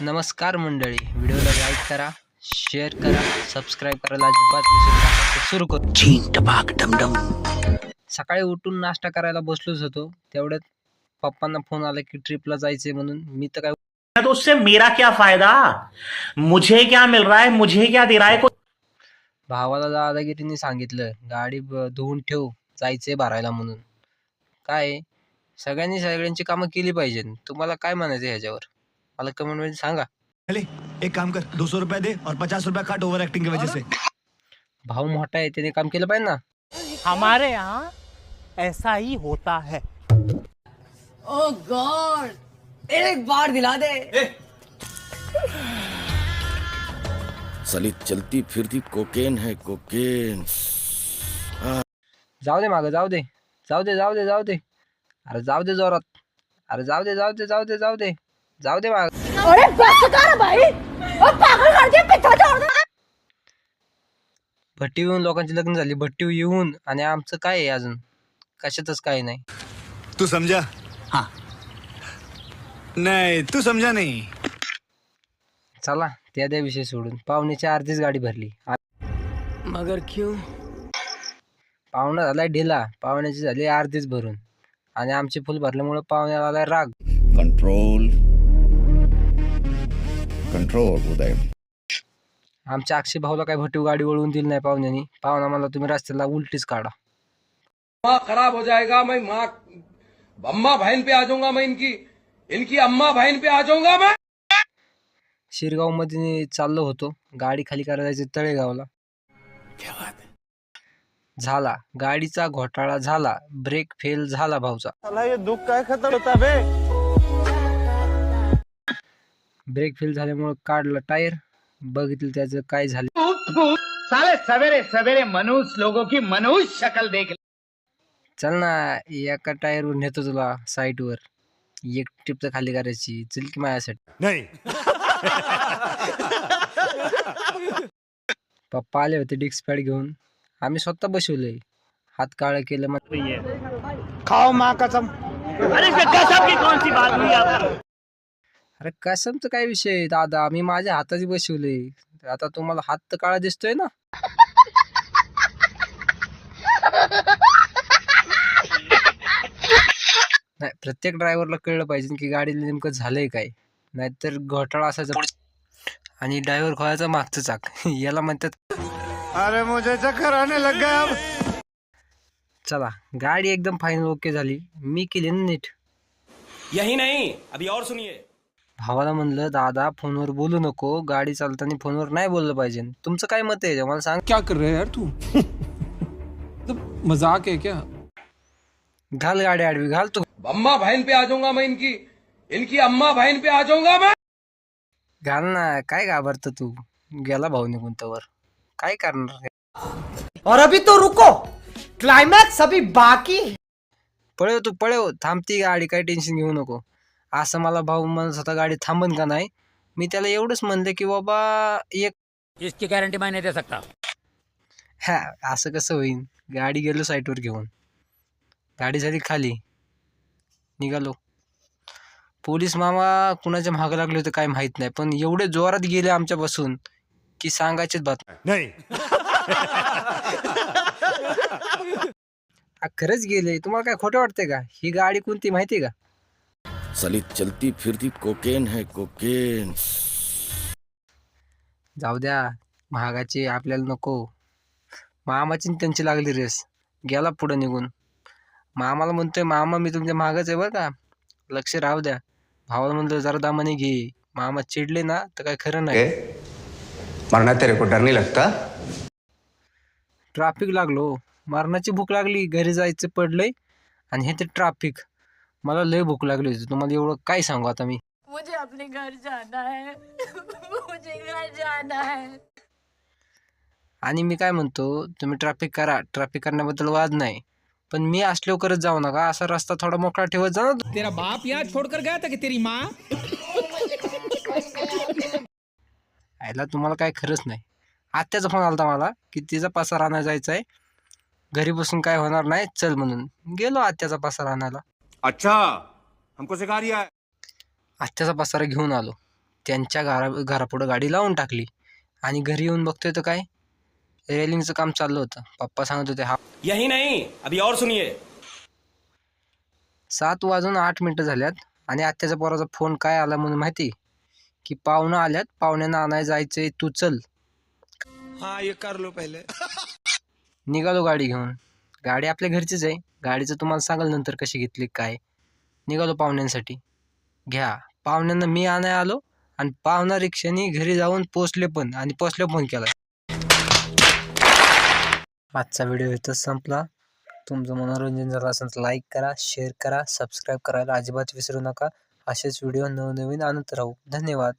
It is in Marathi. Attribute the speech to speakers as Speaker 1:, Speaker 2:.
Speaker 1: नमस्कार मंडळी, व्हिडिओला लाईक करा, शेअर करा, सबस्क्राईब करायला अजिबात विसरू नका. सुरू करू. चीन टपाक डमडम. सकाळी उठून नाश्ता करायला बसलोच होतो, तेवढ्यात पप्पांना फोन आला की ट्रिपला जायचंय म्हणून. मी तर काय
Speaker 2: तो उससे मेरा क्या फायदा, मुझे क्या मिल रहा है, मुझे क्या दे रहा है.
Speaker 1: भावाला दादागिरीने सांगितलं गाडी धुवून ठेव, जायचंय भरायला म्हणून. काय सगळ्यांनी सगळ्यांची कामं केली पाहिजेत. तुम्हाला काय म्हणायचं ह्याच्यावर मला कमेंट मध्ये सांगा.
Speaker 3: चले एक काम कर, 200 रुपया दे और 50 रुपया काट ओवर एक्टिंग की वजह से.
Speaker 1: भाऊ मोठा आहे, त्याने काम केलं पाहिजे ना.
Speaker 4: हमारे यहाँ ऐसा ही होता है.
Speaker 5: ओह गॉड, एक बार दिला दे.
Speaker 6: साली चलती फिरती कोकेन है कोकेन.
Speaker 1: जाऊ दे मागं, जाऊ दे जाऊ दे जाऊ दे जाऊ दे. अरे जाऊ दे जोरात. अरे जाऊ दे जाऊ दे जाऊ दे जाऊ दे जाऊ दे माग.
Speaker 5: अरे बस कर भाई, ओ पागल कर दिया, पिट्ठा तोड़ दे.
Speaker 1: भट्टी येऊन लोकांची लग्न झाली, भट्टी येऊन, आणि आमचं काय आहे अजून कशातच काही नाही.
Speaker 3: तू समझा? हाँ. नहीं तू समझा नहीं.
Speaker 1: चला त्या द्या विषय सोडून. पाहुण्याची अर्धीच गाडी भरली. मगर क्यों? पाहुणा झालाय ढिला, पाहुण्याची झाली अर्धीच भरून, आणि आमची फुल भरल्यामुळे पाहुण्याला आलाय राग.
Speaker 6: कंट्रोल कंट्रोल उदय.
Speaker 1: आमच्या अक्षय भाऊला काय भट्टी गाडी वळवून दिली नाही पाहुण्यानी. पाहुणा मला तुम्ही रस्त्याला उलटीच काढा.
Speaker 7: माँ खराब हो जाएगा, मैं माँ अम्मा बहन पे आ जाऊंगा, मैं इनकी अम्मा बहन पे आ जाऊंगा मैं.
Speaker 1: शिरगाव मध्ये चाललो होतो, गाडी खाली करायला जायचं तळेगावला. झाला गाडीचा घोटाळा झाला, ब्रेक फेल झाला भाऊचा.
Speaker 4: ये दुख काय खतर होता बे.
Speaker 1: ब्रेक फेल झाल्यामुळे काढला टायर, बघितलं त्याचं काय झालं.
Speaker 2: साले सवेरे सवेरे मनुष्य लोगों की मनुष्य शक्ल देख.
Speaker 1: चल ना, एका टायरवर नेतो तुला साईटवर, एक ट्रिप तर खाली करायची. चल की माझ्यासाठी.
Speaker 3: नहीं.
Speaker 1: पप्पा आले होते डिस्क पॅड घेऊन, आम्ही स्वतः बसवलंय. हात काळा केलं मग.
Speaker 4: खाओ माँ कसम.
Speaker 1: अरे कसमचं काय विषय आहे दादा, मी माझ्या हाताची बसवलंय. आता तुम्हाला हात तर काळा दिसतोय ना. नाही, प्रत्येक ड्रायव्हरला कळलं पाहिजे की गाडीला नेमकं झालंय काय, नाहीतर घोटाळा असायचा. आणि ड्रायव्हर खोयाचा मागचं चाक याला म्हणतात.
Speaker 3: अरे मुझे चक्कर आने लग गया अब.
Speaker 1: चला गाडी एकदम फायनल ओके झाली. मी केली ना नीट.
Speaker 7: यही नहीं, अभी और सुनिए.
Speaker 1: भावाला म्हणलं दादा फोनवर बोलू नको, गाडी चालताना फोनवर नाही बोललं पाहिजे. तुमचं काय मत आहे मला सांग.
Speaker 8: क्या कर रहे हैं यार तू. मतलब मजाक है क्या.
Speaker 1: घाल गाडी आडवी, घाल तू.
Speaker 7: अम्मा बहन पे आ जाऊंगा मैं, इनकी अम्मा बहन पे आ जाऊंगा मैं.
Speaker 1: घाल ना, काय घाबरत तू. गेला भाऊ निघून तवर काय करणार.
Speaker 5: और अभी तो रुको, क्लाइमैक्स अभी बाकी.
Speaker 1: पळव तू पळव, थांबती गाडी, काय टेन्शन घेऊ नको. असं मला भाऊ म्हणत होता गाडी थांबन का नाही. मी त्याला एवढंच म्हणलं की बाबा एक.
Speaker 4: इसकी गारंटी मैं नहीं दे सकता.
Speaker 1: हा असं कसं होईल. गाडी गेलो साईटवर घेऊन, गाडी झाली खाली, निघालो. पोलीस मामा कुणाच्या मागं लागले होते काय माहित नाही, पण एवढे जोरात गेले आमच्यापासून की सांगायचीच बात
Speaker 3: नहीं.
Speaker 1: खरंच गेले. तुम्हाला काय खोटं वाटतंय का. ही गाडी कोणती माहितीये का.
Speaker 6: साली चलती फिरती कोकेन है कोकेन.
Speaker 1: जाऊ द्या, महागाची आपल्याला नको. मामाची त्यांची लागली रेस, गेला पुढे निघून. मामाला म्हणतोय मामा मी तुमच्या मागच आहे बरं का, लक्ष राहू द्या. भावाला म्हणलं जरा दामाने घे. मामा चिडले ना तर काय खरं नाही.
Speaker 9: मरना तेरे को डर नहीं लगता.
Speaker 1: ट्रॅफिक लागलो, मरणाची भूक लागली, घरी जायचं पडलंय, आणि हे ते ट्रॅफिक. मला लय भूक लागली होती, तुम्हाला एवढं काय सांगू आता मी.
Speaker 5: मुझे अपने घर जाना है, मुझे घर जाना है.
Speaker 1: आणि मी काय म्हणतो, तुम्ही ट्रॅफिक करा, ट्रॅफिक करण्याबद्दल वाद नाही, पण मी असलो करत जाऊ नका. असा रस्ता थोडा मोकळा ठेवत जा ना.
Speaker 8: तेरा बाप यहाँ छोड़कर गया था कि तेरी माँ.
Speaker 1: यायला तुम्हाला काय खरंच नाही. आत्याचा फोन आलता मला की तिचा पसारा आणायला जायचा आहे, घरी बसून काय होणार नाही, चल म्हणून. गेलो आत्याचा पसारा आणायला.
Speaker 7: अच्छा, हमको सिखा रिया है.
Speaker 1: आत्याचा पसारा घेऊन आलो. त्यांच्या घरापुढं गाडी लावून टाकली आणि घरी येऊन बघतोय तर काय रेलिंगचं काम चाललं होतं. पप्पा सांगत होते
Speaker 6: यही नहीं, अभी और सुनिए.
Speaker 1: 7:08 झाल्यात आणि आत्याच्या पोराचा फोन काय आला म्हणून माहिती की पाहुणं आल्यात, पाहुण्यांना आणायला जायचंय, तू चल.
Speaker 3: हाँ ये कर लो पहले.
Speaker 1: निघालो गाडी घेऊन. गाडी आपल्या घरचीच आहे. गाडीचं तुम्हाला सांगाल नंतर कशी घेतली काय. निघालो पाहुण्यांसाठी. घ्या पाहुण्यांना मी आणायला आलो आणि पाहुणा रिक्षाने घरी जाऊन पोचले पण आणि पोचले फोन केला. आजचा व्हिडिओ इथंच संपला. तुमचं मनोरंजन झालं असेल तर लाईक करा, शेअर करा, सबस्क्राईब करायला अजिबात विसरू नका. असेच व्हिडिओ नवनवीन आणत राहू. धन्यवाद.